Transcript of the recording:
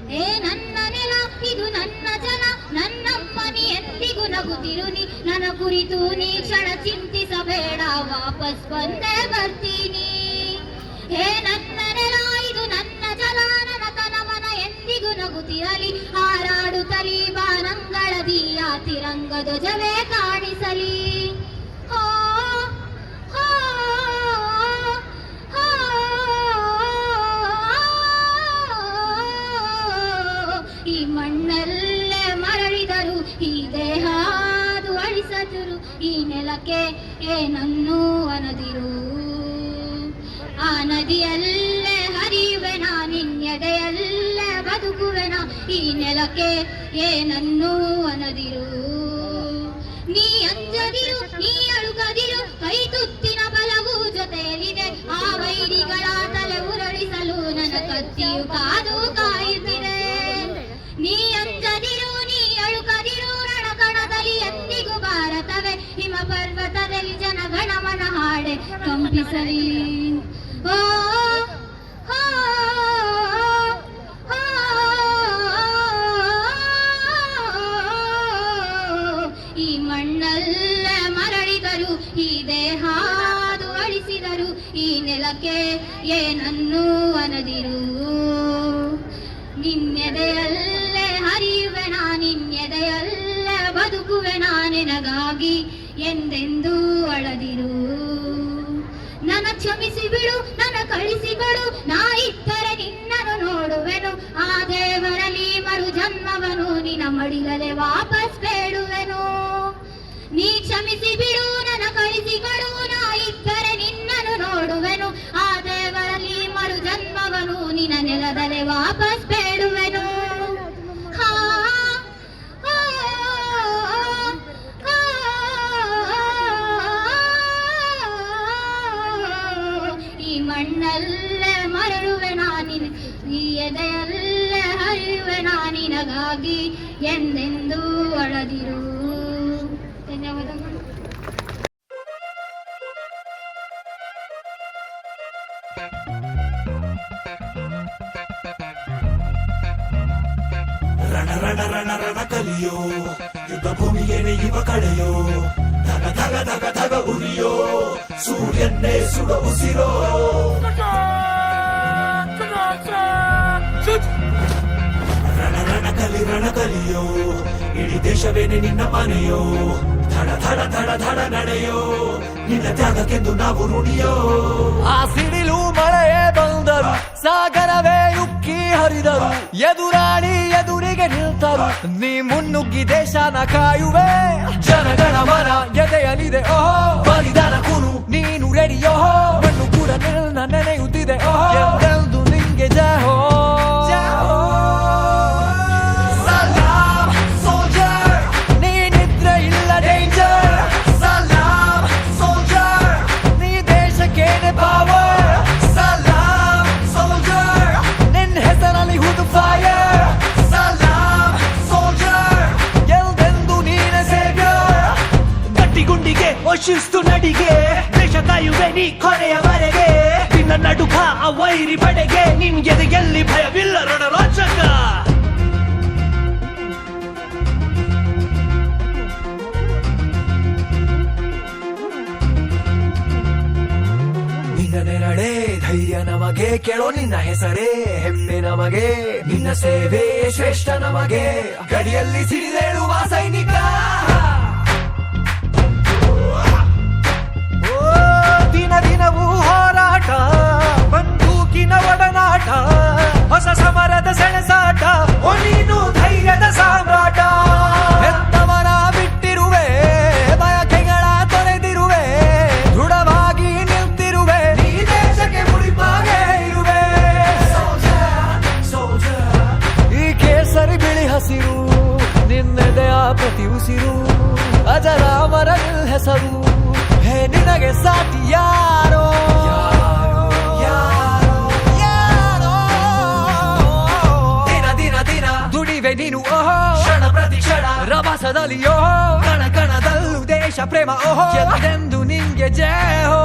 ಏ ನನ್ನ ನೆಲ ಇದು ನನ್ನ ಜನ, ನನ್ನಮ್ಮನಿ ಎಂದಿಗೂ ನಗುತ್ತಿರುನಿ. ನನ್ನ ಕುರಿತು ನೀ ಕ್ಷಣ ಚಿಂತಿಸಬೇಡ, ವಾಪಸ್ ಬಂದೇ ಬರ್ತೀನಿ. ಹೇ ನನ್ನ ನೆಲ ಇದು ನನ್ನ ಜಲ, ನನ್ನ ತನ ಮನ ಎಂದಿಗೂ ನಗುತ್ತಿರಲಿ. ಹಾರಾಡುತ್ತಲಿ ಬಾನಂಗಳದಿ ಆ ತಿರಂಗ ಧ್ವಜವೇ ಕಾಣಿಸಲಿ. ಈ ಮಣ್ಣಲ್ಲೇ ಮರಳಿದರು, ಈ ದೇಹ ಅದು ಅಳಿಸದಿರು. ಈ ನೆಲಕ್ಕೆ ಏನನ್ನೂ ಅನದಿರು, ಆ ನದಿಯಲ್ಲೇ ಹರಿಯುವೆನ, ನಿನ್ನೆದೆಯಲ್ಲೇ ಬದುಕುವೆನ. ಈ ನೆಲಕ್ಕೆ ಏನನ್ನೂ ಅನದಿರು. ನೀ ಅಂಜದಿರು, ನೀ ಅಳುಗದಿರು, ಕೈ ತುತ್ತಿನ ಬಲವು ಜೊತೆಯಲ್ಲಿದೆ. ಆ ವೈರಿಗಳ ತಲೆ ಉರುಳಿಸಲು ನನ್ನ ಕತ್ತಿಯು ಕಾದು ಕಾಯುತ್ತಿದೆ. ನೀ ಅಂಜದಿರು, ನೀ ಅಳುಕದಿರು, ರಣಕಣದಲ್ಲಿ ಎಂದಿಗೂ ಭಾರತವೇ ಹಿಮ ಪರ್ವತದಲ್ಲಿ ಜನಗಣಮನ ಹಾಡೆ ಕಂಪಿಸಲಿ. ಓ ಈ ಮಣ್ಣಲ್ಲೇ ಮರಳಿದರು, ಈ ದೇಹ ಅದು ಅಳಿಸಿದರು. ಈ ನೆಲಕ್ಕೆ ಏನನ್ನೂ ಅನದಿರು. ನಿನ್ನೆದೆಯಲ್ಲೇ ಹರಿಯುವೆನ, ನಿನ್ನೆದೆಯಲ್ಲೇ ಬದುಕುವೆನ. ನಿನಗಾಗಿ ಎಂದೆಂದೂ ಅಳದಿರು. ನನ್ನ ಕ್ಷಮಿಸಿ ಬಿಡು, ನನ್ನ ಕಳಿಸಿ ಬಿಡು, ನಾ ಇದ್ದರೆ ನಿನ್ನನ್ನು ನೋಡುವೆನು. ಆ ದೇವರಲ್ಲಿ ಮರು ಜನ್ಮವನು ನಿನ್ನ ಮಡಿಲಲೆ ವಾಪಸ್ ಬೇಡುವೆನು. ನೀ ಕ್ಷಮಿಸಿ ಬಿಡು, ನನ್ನ ಕಳಿಸಿ ಕೊಡು, ನಾ ಇದ್ದರೆ ನಿನ್ನನ್ನು ನೋಡುವೆನು. ಆ ದೇವರಲ್ಲಿ ಮರು ಜನ್ಮವನು ನಿನ್ನ ನೆಲದಲೆ ವಾಪಸ್ ಬೇಡುವೆನು. ಈ ಮಣ್ಣಲ್ಲೇ ಮರಳುವೆ ನಾನಿನ, ಈ ಎದೆಯಲ್ಲೇ ಹರಿಯುವೆ ನಾನಿನಗಾಗಿ ಎಂದೆಂದೂ ಅಳದಿರು. ಧನ್ಯವಾದಗಳು. ರಣ ರಣ ರಣ ರಣ ಕಲಿಯೋ, ಯುದ್ಧ ಭೂಮಿಗೆ ನೆಯ್ಯುವ ಕಡೆಯೋ. ಧಗ ಧಗ ಧಗ ಧಗ ಉರಿಯೋ, ಸೂರ್ಯನ್ನೇ ಸುಡ ಉಸಿರೋ. ರಣ ರಣ ಕಲಿ ರಣ ಕಲಿಯೋ, ಇಡೀ ದೇಶವೇನೆ ನಿನ್ನ ಮನೆಯೋ. ಧಡ ಧಡ ಧಡ ಧಡ ನಡೆಯೋ, ನಿನ್ನ ತ್ಯಾಗಕ್ಕೆಂದು ನಾವು ಋಣಿಯೋ. ಆ ಸಿಡಿಲು ಮಳೆಯೇ ಬಂದರು, ಸಾಗರವೇ ಉಕ್ಕಿ ಹರಿದರು. ಎದುರಾಳಿ ಎದುರಿಗೆ ನಿಲ್ತರು, ನೀ ಮುನ್ನುಗ್ಗಿ ದೇಶನ ಕಾಯುವೆ. ಜನಗಣ ಮನ ಎದೆಯಲಿದೆ ಓಹೋ, ಬಲಿದಾನ ಕುರು ನೀನು ರೆಡಿಯೋ. ಮಣ್ಣು ಕೂಡ ನಿನ್ನ ನೆನೆಯುತ್ತಿದೆ ಓಹೋ, ಎಂದೆಂದು ನಿಂಗೆ ಜಯ ಹೋ. ಶಿಸ್ತು ನಡಿಗೆ, ದೇಶ ಕಾಯುವೆ ನೀ ಕೊನೆಯವರೆಗೆ. ನಿನ್ನ ನಡುಕ ಆ ವೈರಿ ಪಡೆಗೆ, ನಿನ್ಗೆದೆಯಲ್ಲಿ ಭಯವಿಲ್ಲ ರಣರೋಚಕ. ನಿನ್ನ ನೆರಳೆ ಧೈರ್ಯ ನಮಗೆ, ಕೇಳೋ ನಿನ್ನ ಹೆಸರೇ ಹೆಮ್ಮೆ ನಮಗೆ. ನಿನ್ನ ಸೇವೆ ಶ್ರೇಷ್ಠ ನಮಗೆ, ಗಡಿಯಲ್ಲಿ ಸಿಡಿದೇಳುವ ಸೈನಿಕ. ದಿನವೂ ಹೋರಾಟ, ಬಂದೂಕಿನ ಒಡನಾಟ, ಹೊಸ ಸಮರದ ಸೆಣಸಾಟ. ಓ ನೀನು ಧೈರ್ಯದ ಸಾಮ್ರಾಟ. ಹೆತ್ತವನ ಬಿಟ್ಟಿರುವೆ, ಬಯಕೆಗಳ ತೊರೆದಿರುವೆ, ದೃಢವಾಗಿ ನಿಲ್ತಿರುವೆ. ಈ ದೇಶಕ್ಕೆ ಮುಡಿಪಾಗೆ ಇರುವೆ. ಈ ಕೇಸರಿ ಬಿಳಿ ಹಸಿರು, ನಿನ್ನೆದೆಯ ಪ್ರತಿ ಉಸಿರು. ಅಜರಾಮರ ಹೆಸರು, ಹೇ ನಿನಗೆ ಸಾಟಿ ಯಾರೋ. ದಿನ ದಿನ ದಿನ ದುಡಿವೆ ನೀನು ಓಹೋ, ಕ್ಷಣ ಪ್ರತಿ ಕ್ಷಣ ರಭಸದಲ್ಲಿ ಓಹೋ. ಕಣ ಕಣದಲ್ಲೂ ದೇಶ ಪ್ರೇಮ ಓಹೋ, ಎಂದೆಂದು ನಿಂಗೆ ಜಯ ಹೋ.